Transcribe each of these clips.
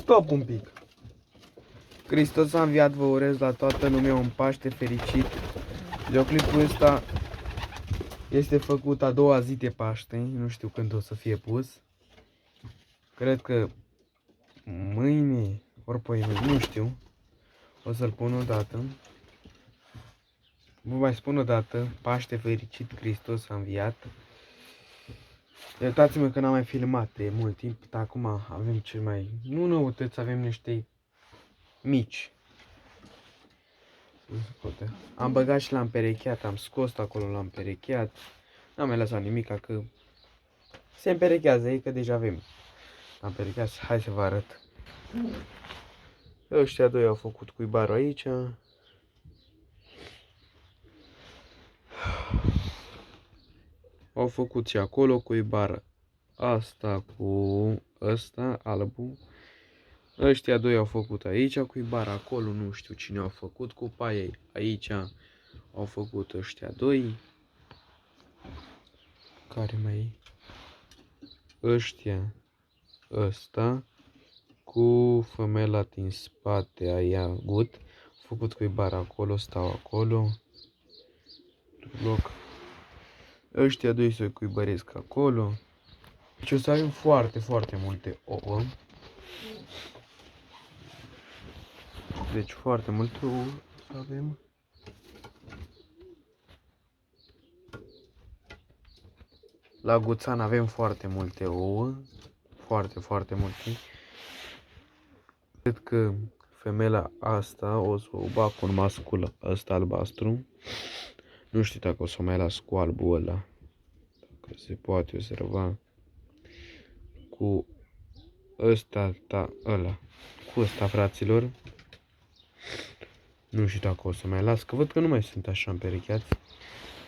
Stop un pic. Hristos a înviat, vă urez la toată lumea un Paște fericit. Videoclipul ăsta este făcut a doua zi de Paște, nu știu când o să fie pus. Cred că mâine, ori poimâine, nu știu. O să-l pun o dată. Vă mai spun o dată, Paște fericit, Hristos a înviat. Iertați-mă că n-am mai filmat de mult timp, dar acum avem cel mai... Nu noutăți, avem niște mici. Am băgat și l-am perecheat, am scos acolo, l-am perecheat. N-am mai lăsat nimic, că se împerechează ei, că deja avem. L-am perecheat, hai să vă arăt. Ăștia doi au făcut cuibarul aici. Au făcut și acolo cuibar. Asta cu ăsta, albul. Ăștia doi au făcut aici cuibar, acolo nu știu cine au făcut cu paie. Aici au făcut ăștia doi. Care mai e? Ăștia, ăsta, cu femela din spate, aia gut. Au făcut cuibar acolo, stau acolo. Loc. Ăștia doi se cuibăresc acolo. Deci o să avem foarte, foarte multe ouă. Deci foarte multe ouă să avem. La Guțan avem foarte multe ouă. Foarte, foarte multe. Cred că femela asta o să o bag cu un mascul ăsta albastru. Nu știu dacă o să mai las cu albul ăla. Dacă se poate observa. Cu ăsta, da, ăla. Cu ăsta, fraților. Nu știu dacă o să mai las, că văd că nu mai sunt așa împerecheați.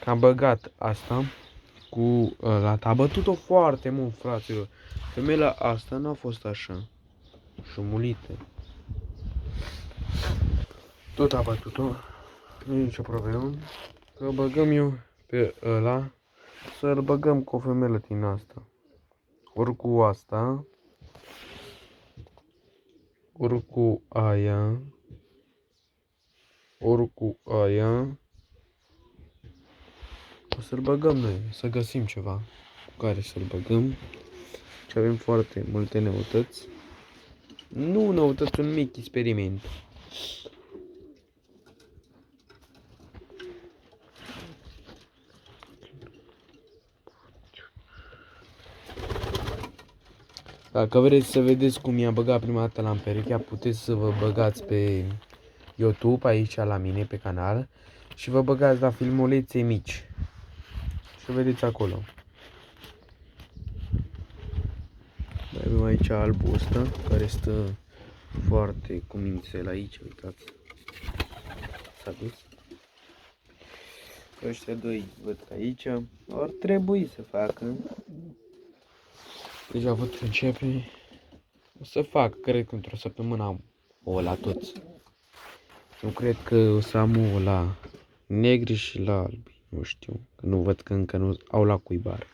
Că am băgat asta cu ăla. A bătut-o foarte mult, fraților. Femela asta n-a fost așa. Șumulită. Tot a bătut-o. Nu e nicio problemă. Că băgăm eu pe ăla. Să-l băgăm cu o femelă din asta. Ori cu asta. Ori cu aia. Ori cu aia. O să-l băgăm noi. Să găsim ceva cu care să-l băgăm. Și avem foarte multe noutăți. Nu noutăți, un mic experiment. Dacă vreți să vedeți cum i-am băgat prima dată la împerechea, puteți să vă băgați pe YouTube, aici la mine, pe canal. Și vă băgați la filmulețe mici. Și vedeți acolo. Mai avem aici albul ăsta, care stă foarte cu mințel aici, uitați. S-a dus. Ăștia doi văd că aici ar trebui să facă. Deja văd că începe. O să fac, cred că într-o săptămână am ouă la toți. Nu cred că o să am ouă la negri și la albi. Nu știu, că nu văd că încă nu au la cuibar.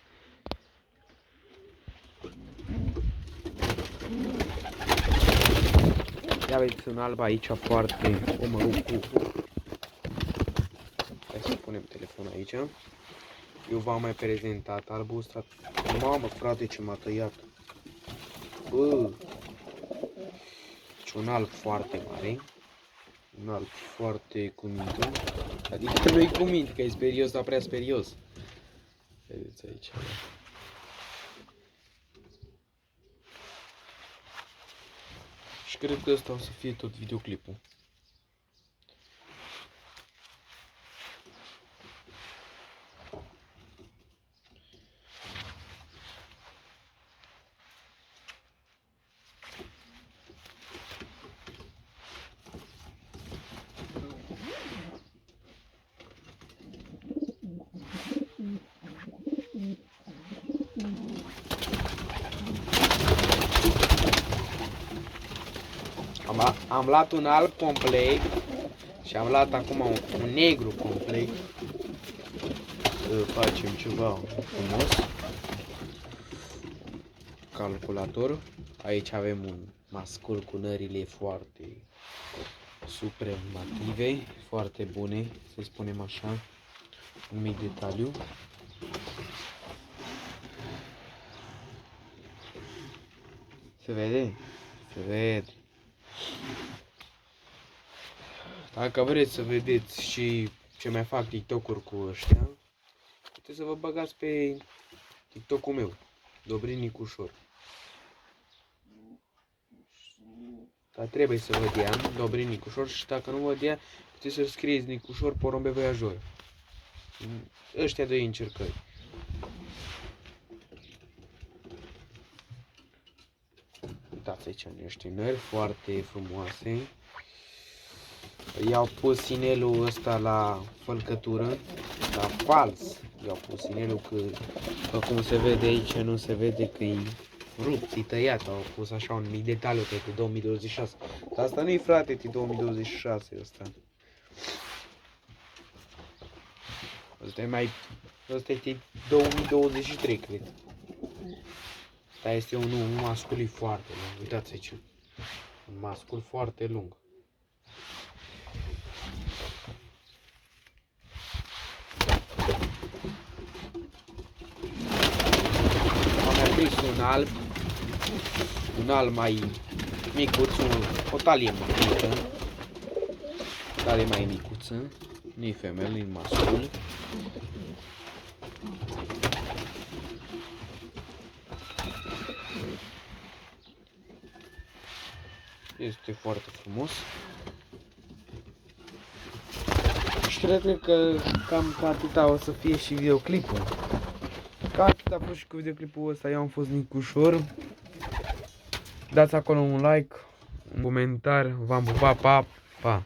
Ia vedeți un alb aici foarte omărât cu... Hai să punem telefonul aici. Eu v-am mai prezentat albul ăsta. Mamă, frate, ce m-a tăiat. Bă. Deci un alb foarte mare. Un alb foarte cu minte. Adică nu-i cu minte, că e sperios, dar prea sperios. Vedeți aici. Și cred că ăsta o să fie tot videoclipul. Am luat un alb complet și am luat acum un negru complet. Să facem ceva frumos. Calculator. Aici avem un mascul cu nările foarte supremative, foarte bune, să spunem așa, un mic detaliu. Se vede? Se vede. Dacă vreți să vedeți și ce mai fac TikTok-uri cu ăștia, puteți să vă băgați pe TikTok-ul meu, Dobrin Nicușor. Dar trebuie să vă dea Dobrin Nicușor și dacă nu vă dea, puteți să scrieți Nicușor Porumbe Voiajor. Ăștia doi încercări. Uitați aici niște nări foarte frumoase. I-au pus inelul ăsta la fălcătură, la fals. I-au pus inelul că cum se vede aici, nu se vede că e rupt, e tăiat. Au pus așa un mic detaliu pe 2026. Dar asta nu-i, frate, e 2026 ăsta. Ăsta e 2023, cred. Dar este un mascul foarte lung. Uitați aici. Un mascul foarte lung. Am mai prins un alb mai micuț, o talie mai mică. Talie mai micuță. Nu-i femel, nu-i mascul. Este foarte frumos. Și cred că cam atâta o să fie și videoclipul. Cam atât a fost și cu videoclipul ăsta. Eu am fost Nicușor. Dați acolo un like, un comentar. V-am pupat, pa, pa!